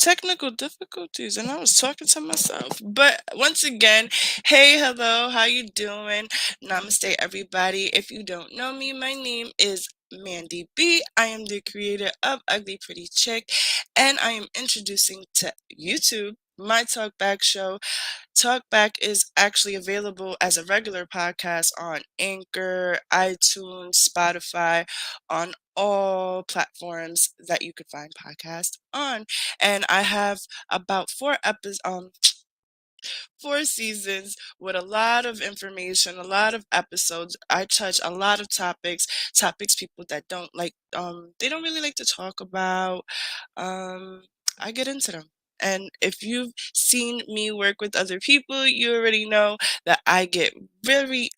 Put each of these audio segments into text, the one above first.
technical difficulties and I was talking to myself. But once again, hey, hello, how you doing? Namaste, everybody. If you don't know me, my name is Mandy B. I am the creator of Ugly Pretty Chick, and I am introducing to YouTube my Talk Back show. Talkback is actually available as a regular podcast on Anchor, iTunes, Spotify, on all platforms that you could find podcasts on. And I have about 4 seasons with a lot of information, a lot of episodes. I touch a lot of topics people that don't like, they don't really like to talk about. Um, I get into them. And if you've seen me work with other people, you already know that I get very,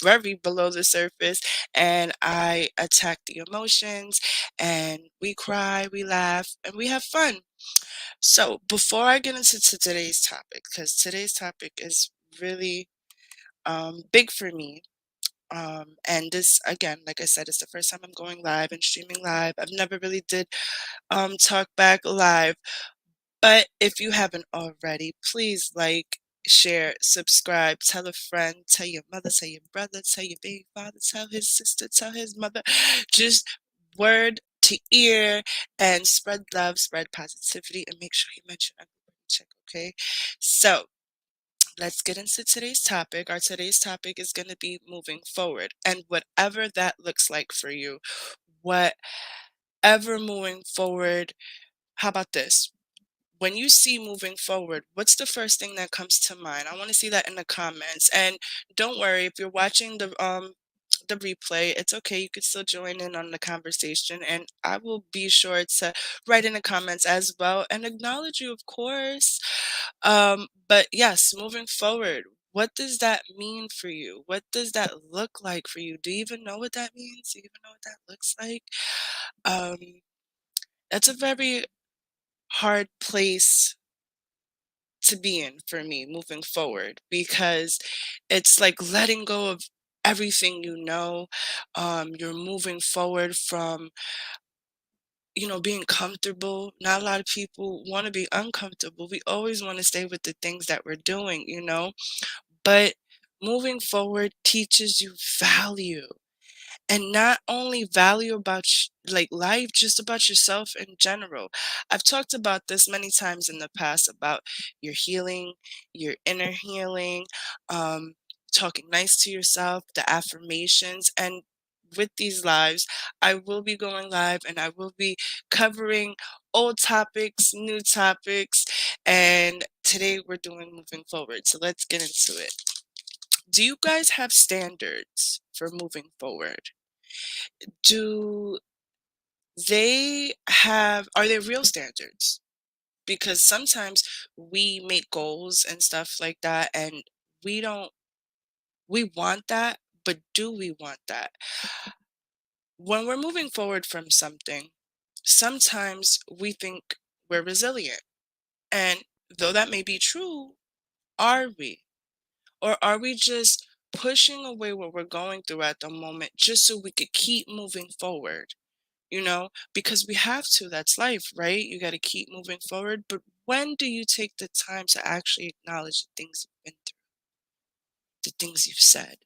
very below the surface and I attack the emotions and we cry, we laugh, and we have fun. So before I get into today's topic, because today's topic is really big for me. And this, again, like I said, it's the first time I'm going live and streaming live. I've never really did talk back live. But if you haven't already, please like, share, subscribe, tell a friend, tell your mother, tell your brother, tell your baby father, tell his sister, tell his mother. Just word to ear and spread love, spread positivity, and make sure you mention everybody. Check, okay? So let's get into today's topic. Our today's topic is going to be moving forward, and whatever that looks like for you, whatever moving forward. How about this? When you see moving forward, what's the first thing that comes to mind? I want to see that in the comments. And don't worry, if you're watching the replay, it's okay. You could still join in on the conversation, and I will be sure to write in the comments as well and acknowledge you, of course. But yes, moving forward, what does that mean for you? What does that look like for you? Do you even know what that means? Do you even know what that looks like? Um, that's a very hard place to be in for me moving forward, because it's like letting go of everything you know. You're moving forward from, being comfortable. Not a lot of people want to be uncomfortable. We always want to stay with the things that we're doing. But moving forward teaches you value, and not only value about like life, just about yourself in general. I've talked about this many times in the past about your healing, your inner healing, um, talking nice to yourself, the affirmations. And with these lives, I will be going live and I will be covering old topics, new topics, and today we're doing moving forward. So let's get into it. Do you guys have standards for moving forward? Do are they real standards? Because sometimes we make goals and stuff like that, and we don't, we want that, but do we want that? When we're moving forward from something, sometimes we think we're resilient. And though that may be true, are we? Or are we just pushing away what we're going through at the moment just so we could keep moving forward? Because we have to. That's life, right? You got to keep moving forward. But when do you take the time to actually acknowledge the things you've been through, the things you've said,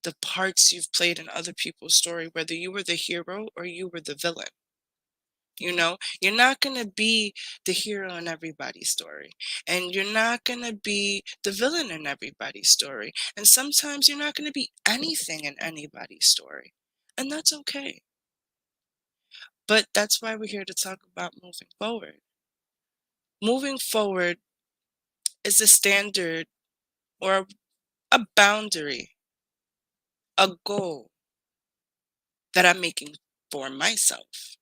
the parts you've played in other people's story, whether you were the hero or you were the villain? You're not going to be the hero in everybody's story, and you're not going to be the villain in everybody's story. And sometimes you're not going to be anything in anybody's story. And that's okay. But that's why we're here to talk about moving forward. Moving forward is a standard or a boundary, a goal that I'm making for myself.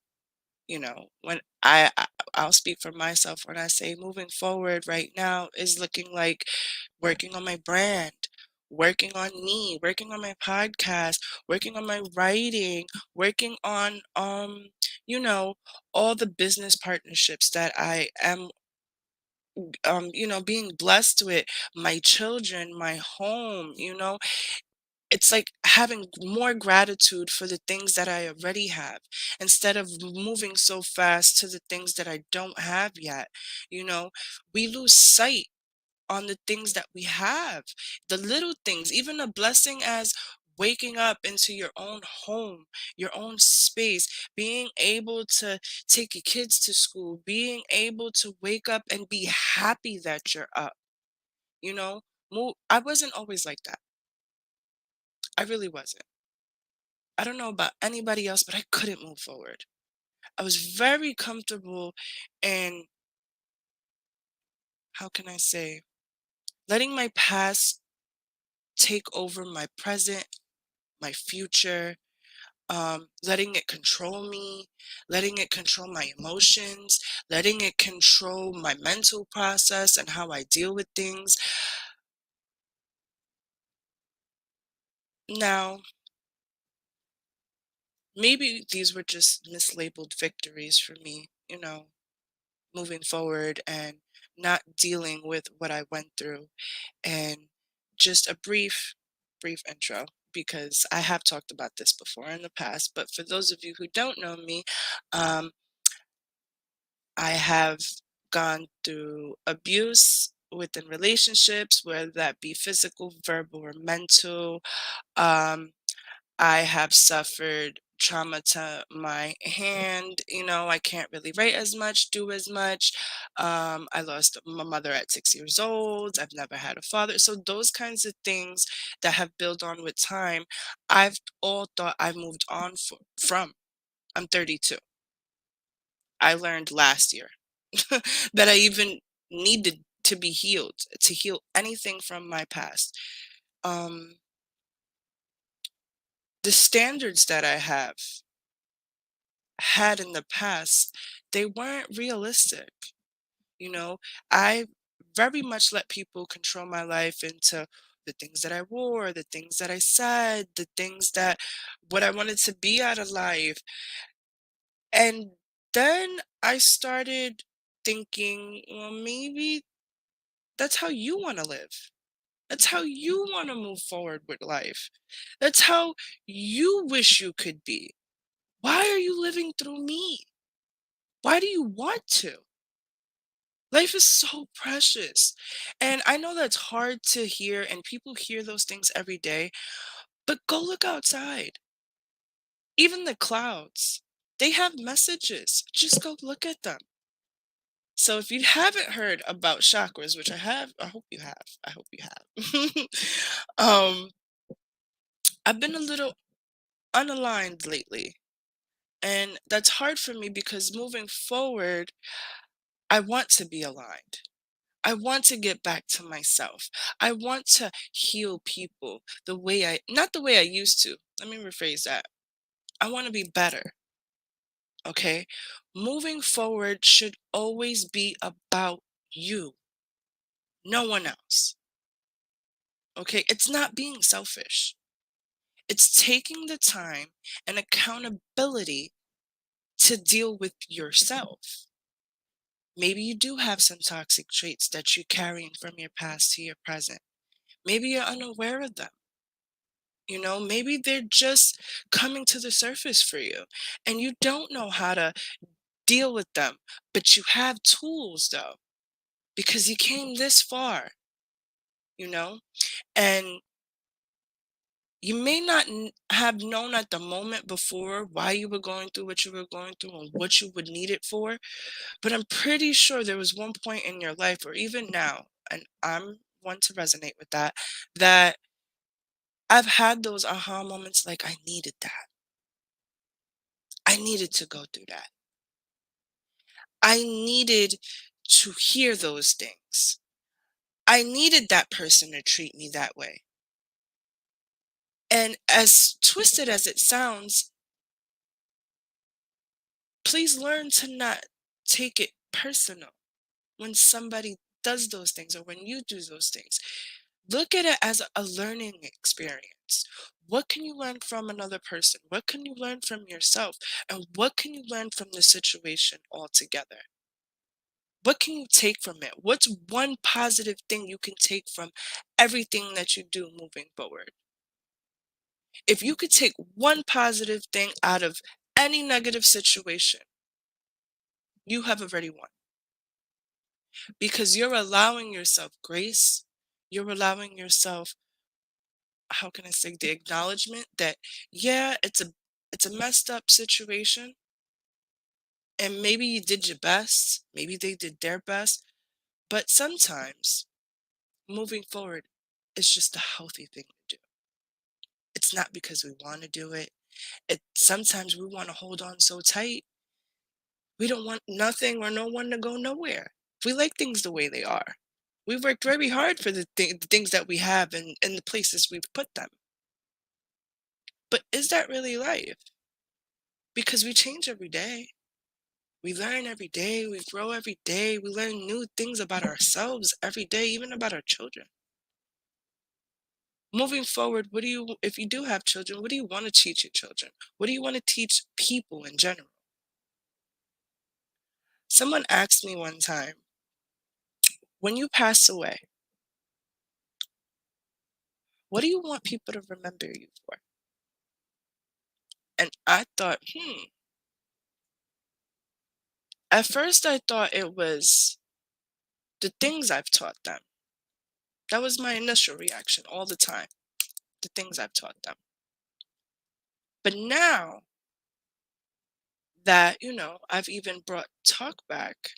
When I'll speak for myself when I say moving forward right now is looking like working on my brand, working on me, working on my podcast, working on my writing, working on you know, all the business partnerships that I am being blessed with, my children, my home. It's like having more gratitude for the things that I already have instead of moving so fast to the things that I don't have yet. You know, we lose sight on the things that we have, the little things, even a blessing as waking up into your own home, your own space, being able to take your kids to school, being able to wake up and be happy that you're up, you know? I wasn't always like that. I really wasn't. I don't know about anybody else, but I couldn't move forward. I was very comfortable in, how can I say, letting my past take over my present, my future, letting it control me, letting it control my emotions, letting it control my mental process and how I deal with things. Now, maybe these were just mislabeled victories for me, moving forward and not dealing with what I went through. And just a brief intro, because I have talked about this before in the past, but for those of you who don't know me, um, I have gone through abuse within relationships, whether that be physical, verbal, or mental. Um, I have suffered trauma to my hand. I can't really write as much, do as much. I lost my mother at 6 years old. I've never had a father. So those kinds of things that have built on with time, I've all thought I moved on from. I'm 32. I learned last year that I even needed to be healed, to heal anything from my past. Um, the standards that I have had in the past, they weren't realistic. You know, I very much let people control my life into the things that I wore, the things that I said, the things that what I wanted to be out of life. And then I started thinking, well, maybe that's how you want to live. That's how you want to move forward with life. That's how you wish you could be. Why are you living through me? Why do you want to? Life is so precious. And I know that's hard to hear, and people hear those things every day, but go look outside. Even the clouds, they have messages. Just go look at them. So if you haven't heard about chakras, which I have, I hope you have. I hope you have. I've been a little unaligned lately. And that's hard for me because moving forward, I want to be aligned. I want to get back to myself. I want to heal people not the way I used to. Let me rephrase that. I want to be better. Okay. Moving forward should always be about you, no one else. Okay. It's not being selfish, it's taking the time and accountability to deal with yourself. Maybe you do have some toxic traits that you're carrying from your past to your present. Maybe you're unaware of them. Maybe they're just coming to the surface for you and you don't know how to deal with them, but you have tools though, because you came this far, you know, and you may not have known at the moment before why you were going through what you were going through and what you would need it for. But I'm pretty sure there was one point in your life, or even now, and I'm one to resonate with that, that I've had those aha moments like, I needed that. I needed to go through that. I needed to hear those things. I needed that person to treat me that way. And as twisted as it sounds, please learn to not take it personal when somebody does those things or when you do those things. Look at it as a learning experience. What can you learn from another person? What can you learn from yourself? And what can you learn from the situation altogether? What can you take from it? What's one positive thing you can take from everything that you do moving forward? If you could take one positive thing out of any negative situation, you have already won, because you're allowing yourself grace. You're allowing yourself, how can I say, the acknowledgement that, yeah, it's a messed up situation, and maybe you did your best, maybe they did their best, but sometimes moving forward is just a healthy thing to do. It's not because we want to do it. Sometimes we want to hold on so tight. We don't want nothing or no one to go nowhere. We like things the way they are. We've worked very hard for the things that we have and the places we've put them. But is that really life? Because we change every day. We learn every day. We grow every day. We learn new things about ourselves every day, even about our children. Moving forward, if you do have children, what do you want to teach your children? What do you want to teach people in general? Someone asked me one time, when you pass away, what do you want people to remember you for? And I thought, at first I thought it was the things I've taught them. That was my initial reaction all the time, the things I've taught them. But now that, I've even brought talk back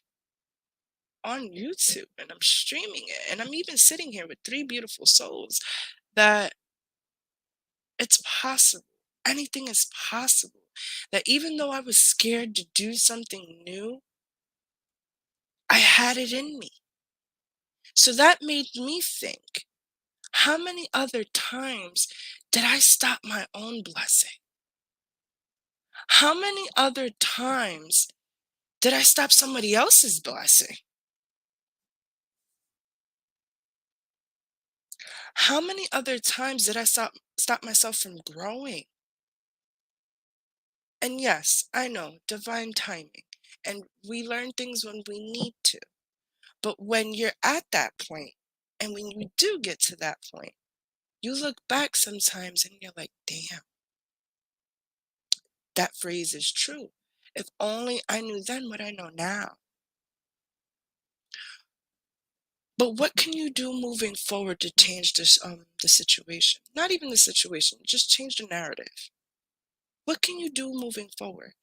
on YouTube and I'm streaming it, and I'm even sitting here with three beautiful souls, that it's possible. Anything is possible. That even though I was scared to do something new, I had it in me. So that made me think, how many other times did I stop my own blessing? How many other times did I stop somebody else's blessing? How many other times did I stop myself from growing? And yes, I know, divine timing. And we learn things when we need to. But when you're at that point, and when you do get to that point, you look back sometimes and you're like, damn, that phrase is true. If only I knew then what I know now. But what can you do moving forward to change the situation? Not even the situation, just change the narrative. What can you do moving forward?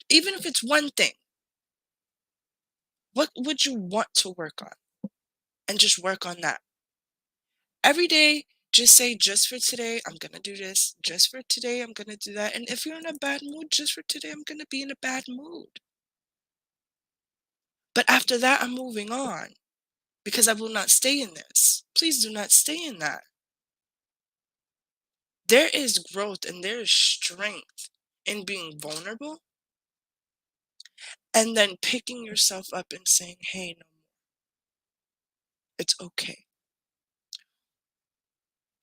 Even if it's one thing, what would you want to work on? And just work on that. Every day, just say, just for today, I'm going to do this. Just for today, I'm going to do that. And if you're in a bad mood, just for today, I'm going to be in a bad mood. But after that, I'm moving on, because I will not stay in this. Please do not stay in that. There is growth and there is strength in being vulnerable and then picking yourself up and saying, hey, no more. It's okay.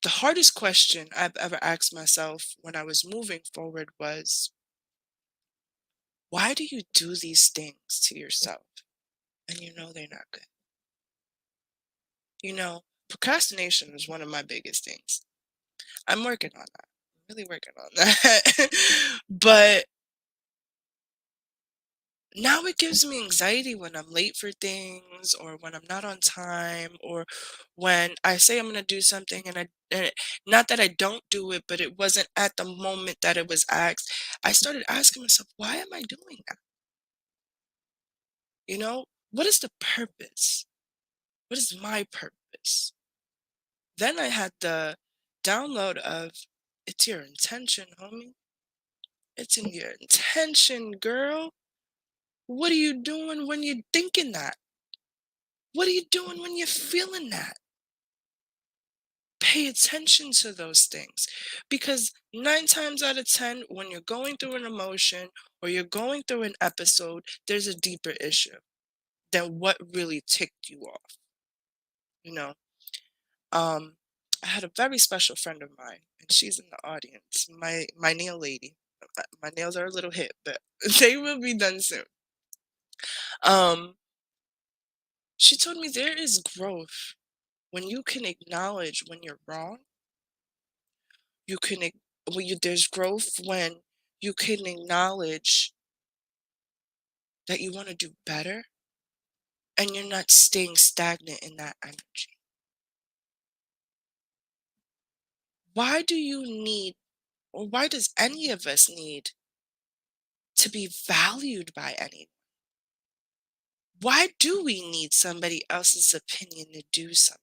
The hardest question I've ever asked myself when I was moving forward was, why do you do these things to yourself and you know they're not good? Procrastination is one of my biggest things. I'm working on that. I'm really working on that. But now it gives me anxiety when I'm late for things, or when I'm not on time, or when I say I'm going to do something not that I don't do it, but it wasn't at the moment that it was asked. I started asking myself, why am I doing that? What is the purpose? What is my purpose? Then I had the download of, it's your intention, homie. It's in your intention, girl. What are you doing when you're thinking that? What are you doing when you're feeling that? Pay attention to those things, because 9 times out of 10, when you're going through an emotion or you're going through an episode, there's a deeper issue than what really ticked you off. You know, um, I had a very special friend of mine, and she's in the audience. My nail lady. My nails are a little hit, but they will be done soon. Um, she told me there is growth when you can acknowledge when you're wrong, You can when there's growth when you can acknowledge that you want to do better and you're not staying stagnant in that energy. Why do you need, or why does any of us need to be valued by anyone? Why do we need somebody else's opinion to do something?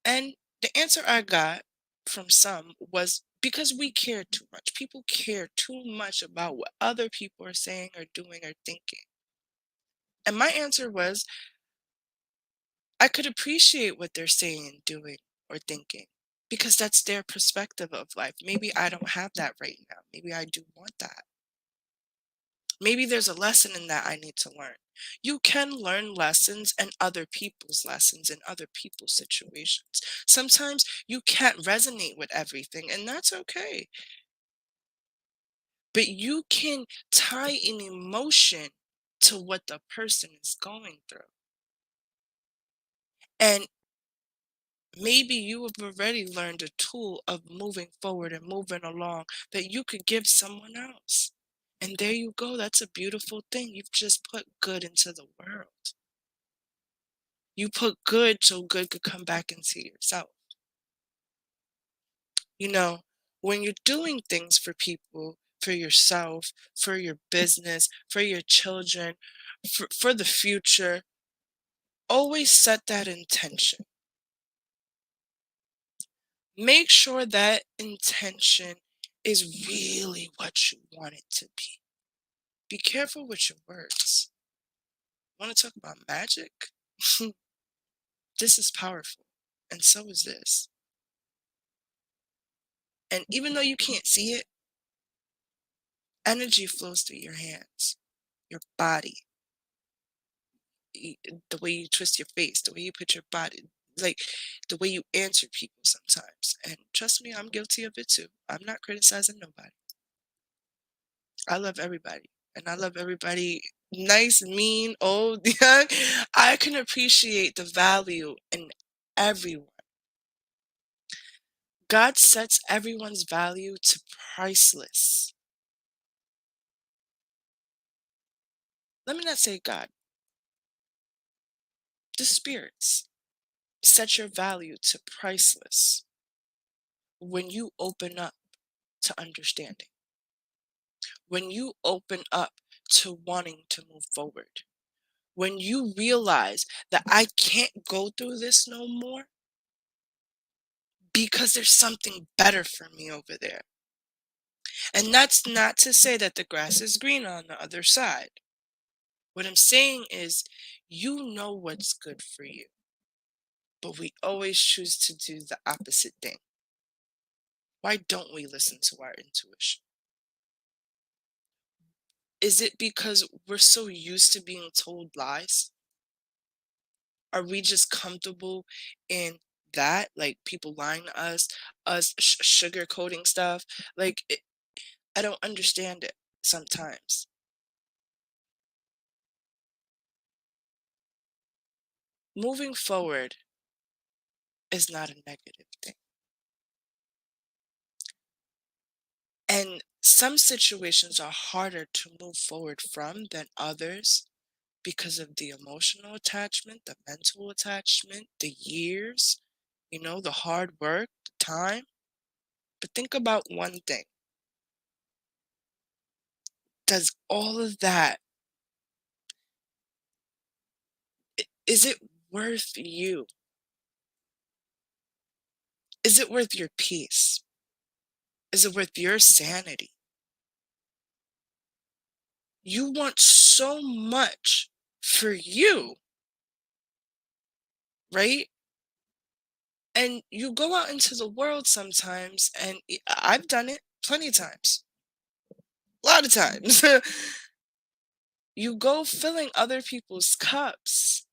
And the answer I got from some was because we care too much. People care too much about what other people are saying or doing or thinking. And my answer was I could appreciate what they're saying and doing or thinking because that's their perspective of life. Maybe I don't have that right now. Maybe I do want that. Maybe there's a lesson in that I need to learn. You can learn lessons and other people's lessons in other people's situations. Sometimes you can't resonate with everything, and that's okay. But you can tie an emotion to what the person is going through. And maybe you have already learned a tool of moving forward and moving along that you could give someone else. And there you go. That's a beautiful thing. You've just put good into the world. You put good so good could come back into yourself. You know, when you're doing things for people, for yourself, for your business, for your children, for the future, always set that intention. Make sure that intention is really what you want it to be. Be careful with your words. Want to talk about magic? This is powerful, and so is this. And even though you can't see it, energy flows through your hands, your body, the way you twist your face, the way you put your body, like the way you answer people sometimes. And trust me, I'm guilty of it too. I'm not criticizing nobody. I love everybody. And I love everybody nice, mean, old, young. I can appreciate the value in everyone. God sets everyone's value to priceless. Let me not say God, the spirits set your value to priceless when you open up to understanding, when you open up to wanting to move forward, when you realize that I can't go through this no more because there's something better for me over there. And that's not to say that the grass is green on the other side. What I'm saying is, you know what's good for you, but we always choose to do the opposite thing. Why don't we listen to our intuition? Is it because we're so used to being told lies? Are we just comfortable in that? Like people lying to us sugarcoating stuff? Like, I don't understand it sometimes. Moving forward is not a negative thing. And some situations are harder to move forward from than others because of the emotional attachment, the mental attachment, the years, the hard work, the time. But think about one thing. Does all of that, is it worth you? Is it worth your peace? Is it worth your sanity? You want so much for you, right? And you go out into the world sometimes, and I've done it plenty of times, a lot of times. You go filling other people's cups,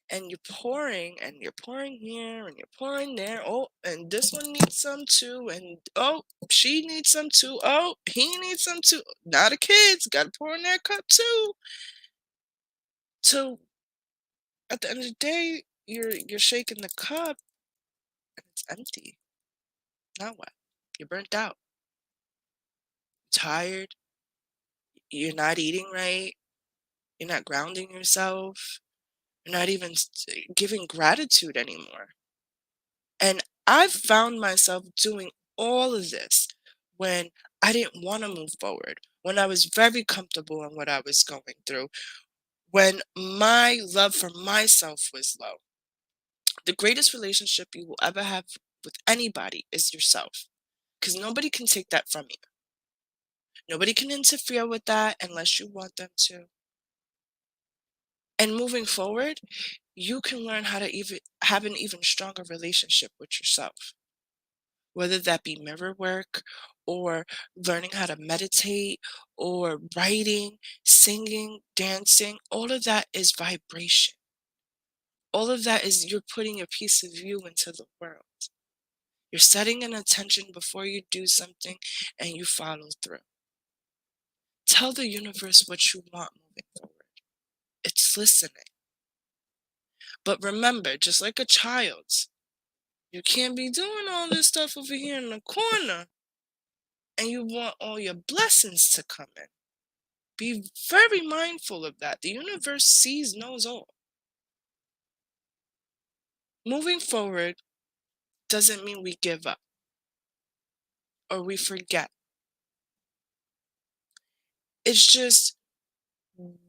and you're pouring here, and you're pouring there. Oh, and this one needs some too, and oh, she needs some too. Oh, he needs some too. Now the kids got to pour in their cup too. So at the end of the day, you're shaking the cup, and it's empty. Now what? You're burnt out, tired, you're not eating right, you're not grounding yourself, you're not even giving gratitude anymore. And I've found myself doing all of this when I didn't want to move forward, when I was very comfortable in what I was going through, when my love for myself was low. The greatest relationship you will ever have with anybody is yourself, because nobody can take that from you. Nobody can interfere with that unless you want them to. And moving forward, you can learn how to even have an even stronger relationship with yourself, whether that be mirror work or learning how to meditate or writing, singing, dancing. All of that is vibration. All of that is you're putting a piece of you into the world. You're setting an intention before you do something and you follow through. Tell the universe what you want moving forward. It's listening. But remember, just like a child, you can't be doing all this stuff over here in the corner and you want all your blessings to come in. Be very mindful of that. The universe sees, knows all. Moving forward doesn't mean we give up or we forget. It's just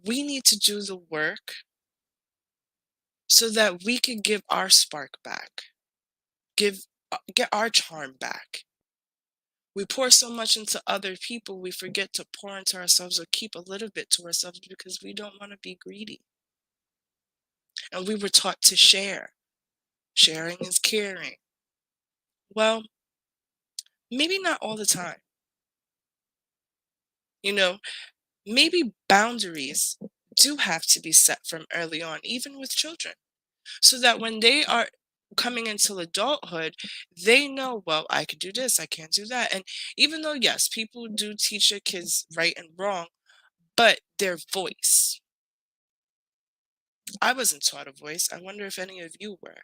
we need to do the work so that we can give our spark back, get our charm back. We pour so much into other people, we forget to pour into ourselves or keep a little bit to ourselves because we don't want to be greedy. And we were taught to share. Sharing is caring. Well, maybe not all the time. You know, maybe boundaries do have to be set from early on, even with children, so that when they are coming into adulthood, they know, well, I could do this, I can't do that. And even though, yes, people do teach their kids right and wrong, but their voice. I wasn't taught a voice. I wonder if any of you were.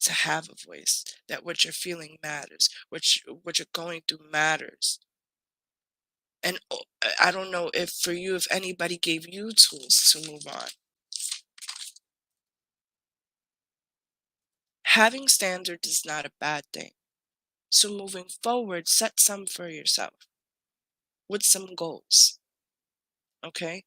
To have a voice, that what you're feeling matters, what you're going through matters. And I don't know if for you, if anybody gave you tools to move on. Having standards is not a bad thing. So moving forward, set some for yourself with some goals. Okay?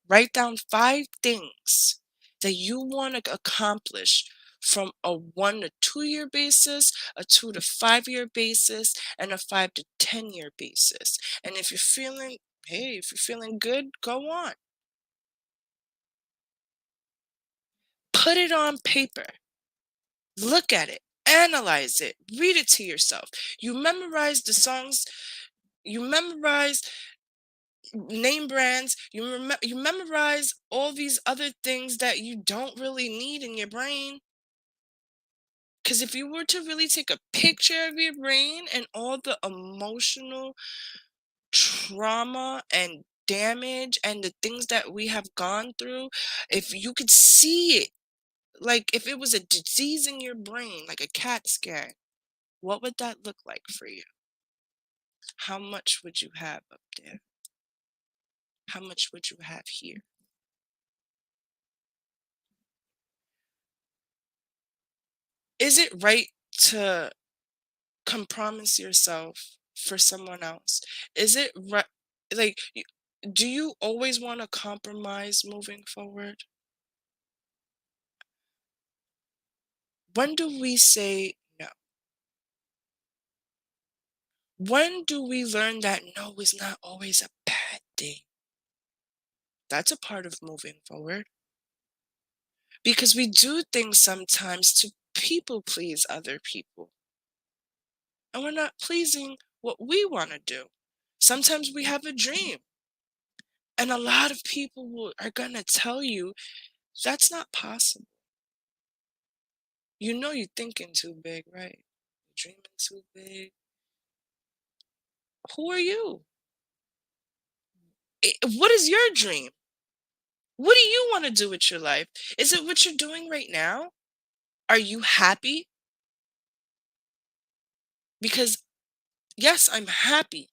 Write down 5 things that you want to accomplish from a 1 to 2 year basis, a 2 to 5 year basis, and a 5 to 10 year basis. And if you're feeling, hey, if you're feeling good, go on. Put it on paper. Look at it. Analyze it. Read it to yourself. You memorize the songs. You memorize name brands. You memorize all these other things that you don't really need in your brain. Because if you were to really take a picture of your brain and all the emotional trauma and damage and the things that we have gone through, if you could see it, like if it was a disease in your brain, like a CAT scan, what would that look like for you? How much would you have up there? How much would you have here? Is it right to compromise yourself for someone else? Is it right? Like, do you always want to compromise moving forward? When do we say no? When do we learn that no is not always a bad thing? That's a part of moving forward. Because we do things sometimes to people please other people. And we're not pleasing what we want to do. Sometimes we have a dream. And a lot of people are going to tell you that's not possible. You know you're thinking too big, right? You're dreaming too big. Who are you? What is your dream? What do you want to do with your life? Is it what you're doing right now? Are you happy? Because yes, I'm happy.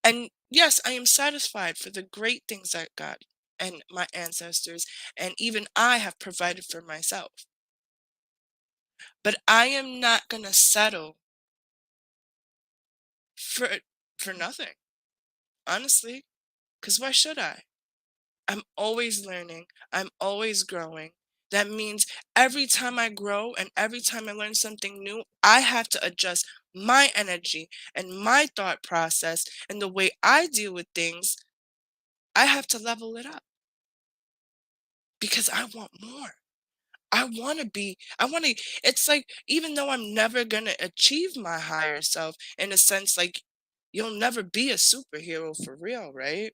And yes, I am satisfied for the great things that God and my ancestors and even I have provided for myself. But I am not going to settle for nothing, honestly, cuz why should I? I'm always learning. I'm always growing. That means every time I grow and every time I learn something new, I have to adjust my energy and my thought process and the way I deal with things. I have to level it up because I want more. It's like, even though I'm never going to achieve my higher self, in a sense, like, you'll never be a superhero for real, right?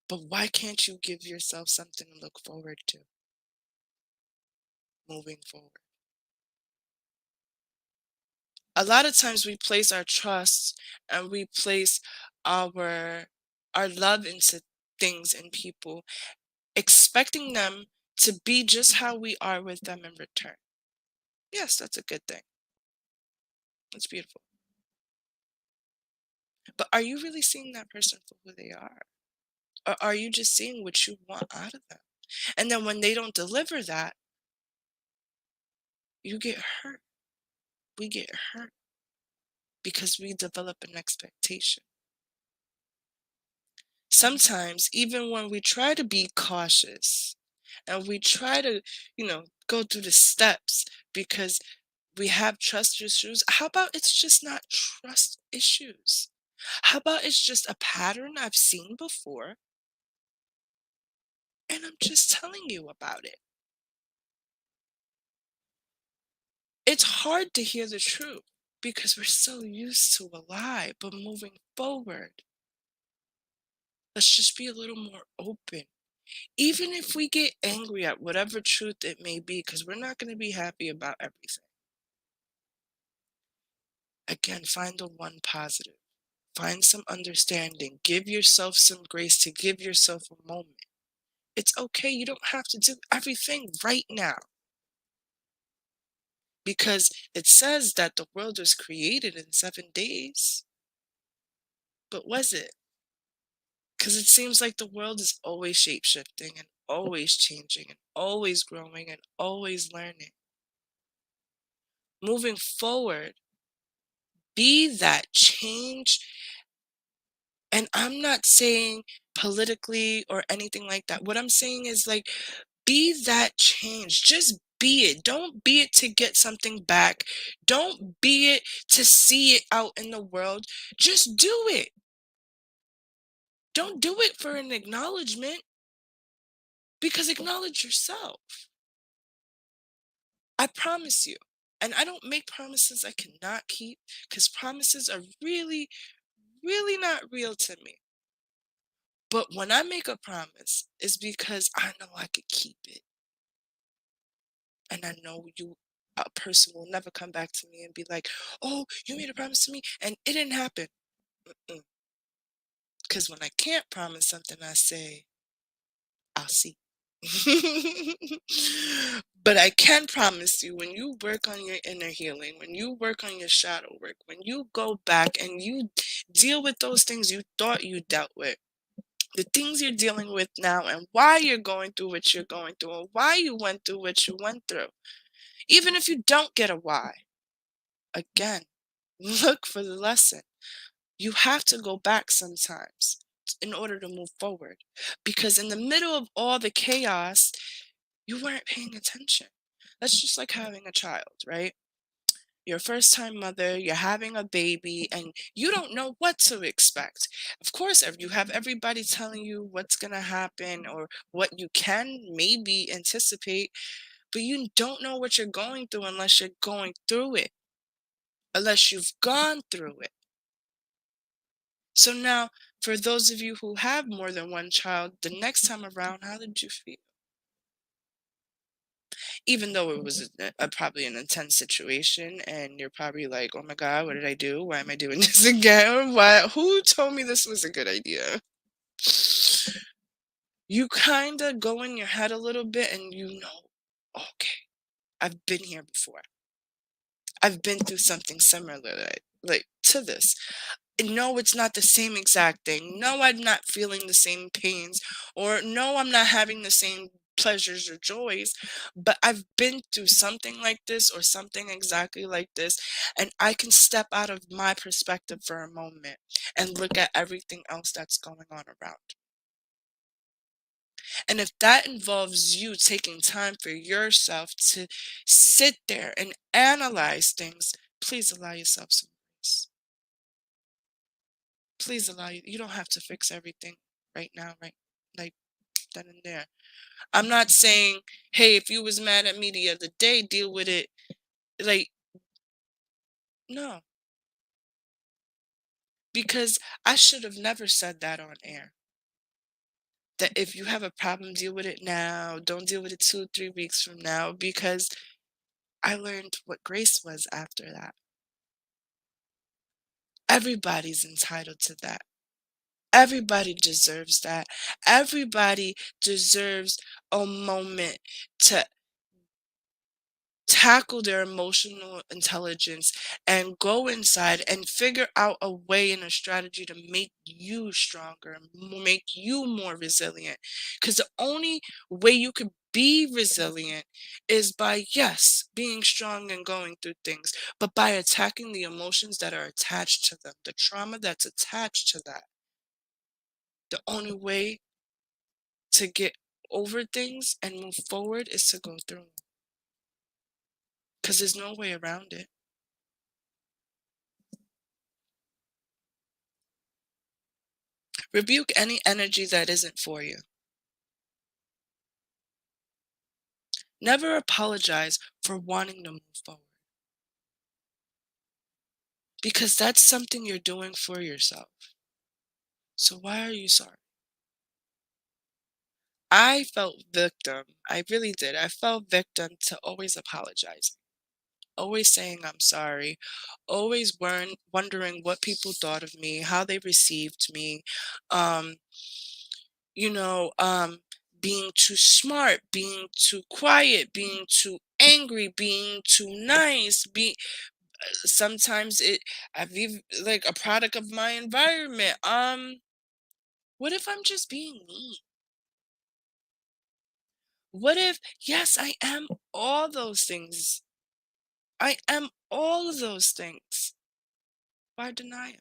But why can't you give yourself something to look forward to moving forward? A lot of times we place our trust and we place our love into things and people, expecting them to be just how we are with them in return. Yes, that's a good thing. That's beautiful. But are you really seeing that person for who they are? Or are you just seeing what you want out of them? And then when they don't deliver that, you get hurt. We get hurt because we develop an expectation. Sometimes, even when we try to be cautious and we try to, go through the steps because we have trust issues, how about it's just not trust issues? How about it's just a pattern I've seen before and I'm just telling you about it? It's hard to hear the truth because we're so used to a lie, but moving forward, let's just be a little more open. Even if we get angry at whatever truth it may be, because we're not going to be happy about everything. Again, find the one positive. Find some understanding. Give yourself some grace to give yourself a moment. It's okay. You don't have to do everything right now. Because it says that the world was created in 7 days. But was it? Because it seems like the world is always shape-shifting and always changing and always growing and always learning. Moving forward, be that change. And I'm not saying politically or anything like that. What I'm saying is, like, be that change. Just be it. Don't be it to get something back. Don't be it to see it out in the world. Just do it. Don't do it for an acknowledgement, because acknowledge yourself. I promise you. And I don't make promises I cannot keep, because promises are really, really not real to me. But when I make a promise, it's because I know I could keep it. And I know a person will never come back to me and be like, oh, you made a promise to me and it didn't happen. Because when I can't promise something, I say, I'll see. But I can promise you, when you work on your inner healing, when you work on your shadow work, when you go back and you deal with those things you thought you dealt with, the things you're dealing with now, and why you're going through what you're going through, and why you went through what you went through, even if you don't get a why, again, look for the lesson. You have to go back sometimes in order to move forward, because in the middle of all the chaos, you weren't paying attention. That's just like having a child, right? You're a first time mother, you're having a baby, and you don't know what to expect. Of course, if you have everybody telling you what's going to happen or what you can maybe anticipate, but you don't know what you're going through unless you're going through it, unless you've gone through it. So now, for those of you who have more than one child, the next time around, how did you feel? Even though it was probably an intense situation, and you're probably like, oh my God, what did I do? Why am I doing this again? Who told me this was a good idea? You kind of go in your head a little bit and okay, I've been here before. I've been through something similar, like to this. And no, it's not the same exact thing. No, I'm not feeling the same pains, or no, I'm not having the same pleasures or joys, but I've been through something like this or something exactly like this, and I can step out of my perspective for a moment and look at everything else that's going on around. And if that involves you taking time for yourself to sit there and analyze things, please allow yourself some grace. Please allow you don't have to fix everything right now, right? Like then and there. I'm not saying, hey, if you was mad at me the other day, deal with it. Like, no, because I should have never said that on air. That if you have a problem, deal with it now. Don't deal with it 2 or 3 weeks from now, because I learned what grace was after that. Everybody's entitled to that. Everybody deserves that. Everybody deserves a moment to tackle their emotional intelligence and go inside and figure out a way and a strategy to make you stronger, make you more resilient. Because the only way you could be resilient is by, yes, being strong and going through things, but by attacking the emotions that are attached to them, the trauma that's attached to that. The only way to get over things and move forward is to go through them, because there's no way around it. Rebuke any energy that isn't for you. Never apologize for wanting to move forward, because that's something you're doing for yourself. So why are you sorry? I felt victim. I really did. I felt victim to always apologizing, always saying I'm sorry, always wondering what people thought of me, how they received me, um, you know, being too smart, being too quiet, being too angry, being too nice, be sometimes it I've even like a product of my environment. What if I'm just being me? What if, yes, I am all those things. I am all of those things. Why deny them?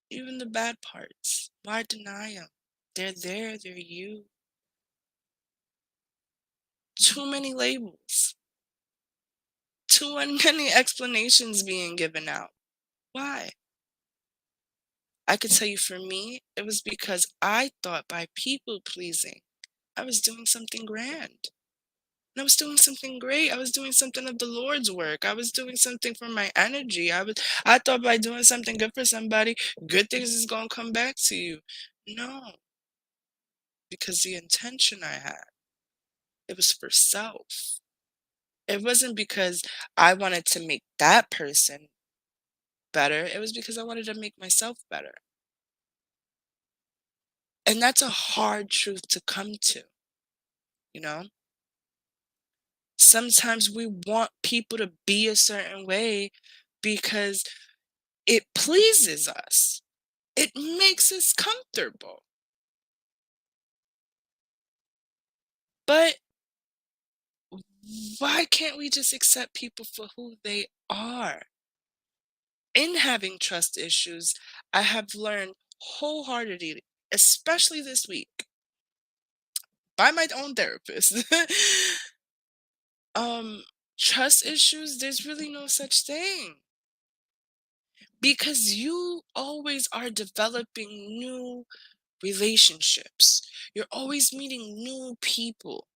Even the bad parts. Why deny them? They're there, they're you. Too many labels. Too many explanations being given out. Why? I could tell you, for me, it was because I thought by people pleasing, I was doing something grand. And I was doing something great. I was doing something of the Lord's work. I was doing something for my energy. I thought by doing something good for somebody, good things is gonna come back to you. No, because the intention I had, it was for self. It wasn't because I wanted to make that person better. It was because I wanted to make myself better. And that's a hard truth to come to, you know? Sometimes we want people to be a certain way because it pleases us. It makes us comfortable. But why can't we just accept people for who they are? In having trust issues, I have learned wholeheartedly, especially this week, by my own therapist. um, Trust issues, there's really no such thing. Because you always are developing new relationships. You're always meeting new people.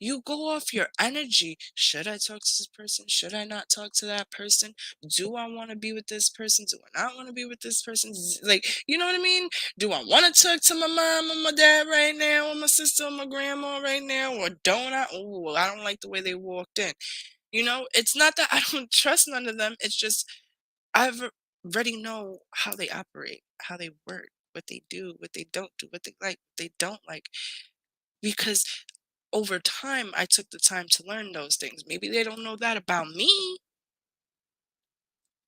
You go off your energy. Should I talk to this person? Should I not talk to that person? Do I want to be with this person? Do I not want to be with this person? Like, you know what I mean? Do I want to talk to my mom or my dad right now, or my sister or my grandma right now? Or don't I? Oh, I don't like the way they walked in. It's not that I don't trust none of them. It's just I've already know how they operate, how they work, what they do, what they don't do, what they like, what they don't like. Because over time, I took the time to learn those things. Maybe they don't know that about me.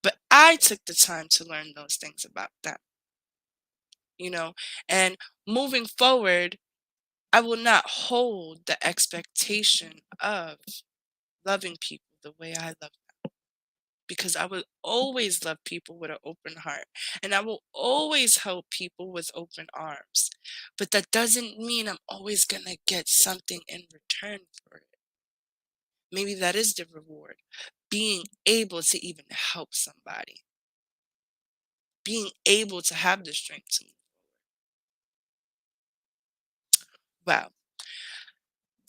But I took the time to learn those things about them, you know, and moving forward, I will not hold the expectation of loving people the way I love them, because I will always love people with an open heart, and I will always help people with open arms. But that doesn't mean I'm always going to get something in return for it. Maybe that is the reward, being able to even help somebody, being able to have the strength to move. Wow.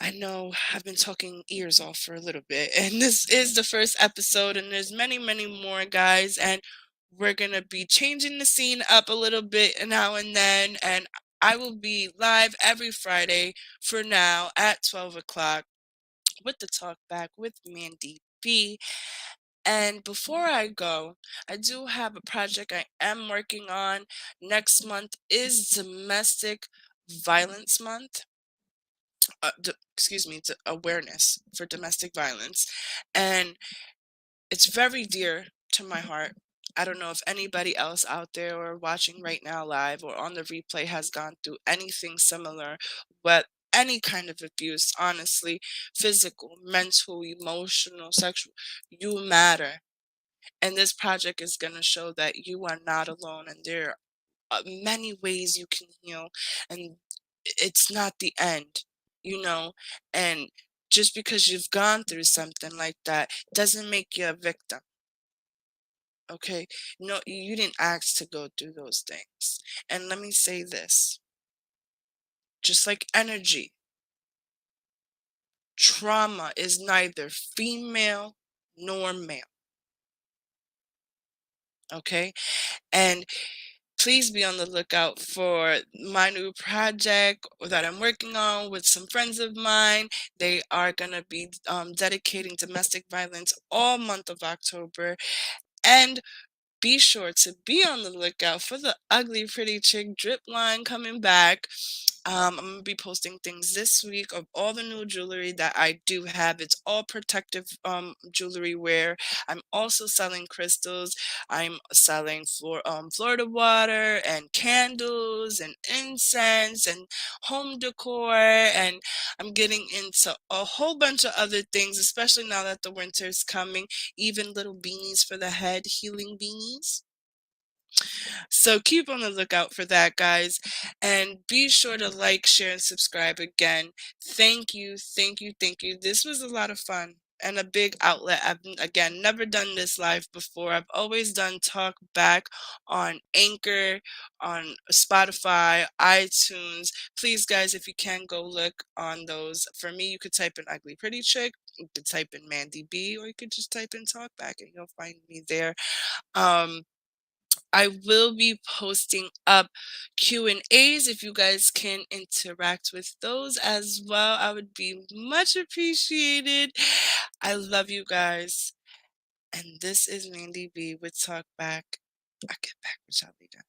I know I've been talking ears off for a little bit, and this is the first episode, and there's many, many more, guys, and we're gonna be changing the scene up a little bit now and then, and I will be live every Friday for now at 12 o'clock with the Talk Back with Mandy B. And before I go, I do have a project I am working on. Next month is Domestic Violence Month. Excuse me, to awareness for domestic violence, and it's very dear to my heart. I don't know if anybody else out there or watching right now live or on the replay has gone through anything similar, but any kind of abuse, honestly, physical, mental, emotional, sexual, you matter. And this project is going to show that you are not alone, and there are many ways you can heal, and it's not the end, you know, and just because you've gone through something like that doesn't make you a victim. Okay, no, you didn't ask to go through those things. And let me say this, just like energy, trauma is neither female nor male. Okay, and please be on the lookout for my new project that I'm working on with some friends of mine. They are going to be dedicating domestic violence all month of October. And be sure to be on the lookout for the Ugly Pretty Chick drip line coming back. I'm going to be posting things this week of all the new jewelry that I do have. It's all protective jewelry wear. I'm also selling crystals. I'm selling Florida water and candles and incense and home decor. And I'm getting into a whole bunch of other things, especially now that the winter is coming. Even little beanies for the head, healing beanies. So keep on the lookout for that, guys. And be sure to like, share, and subscribe again. Thank you, thank you, thank you. This was a lot of fun and a big outlet. I've, again, never done this live before. I've always done talk back on Anchor, on Spotify, iTunes. Please, guys, if you can, go look on those. For me, you could type in Ugly Pretty Chick, you could type in Mandy B, or you could just type in talk back and you'll find me there. Um, I will be posting up Q&As if you guys can interact with those as well. I would be much appreciated. I love you guys. And this is Mandy B with Talk Back. I'll get back with y'all later.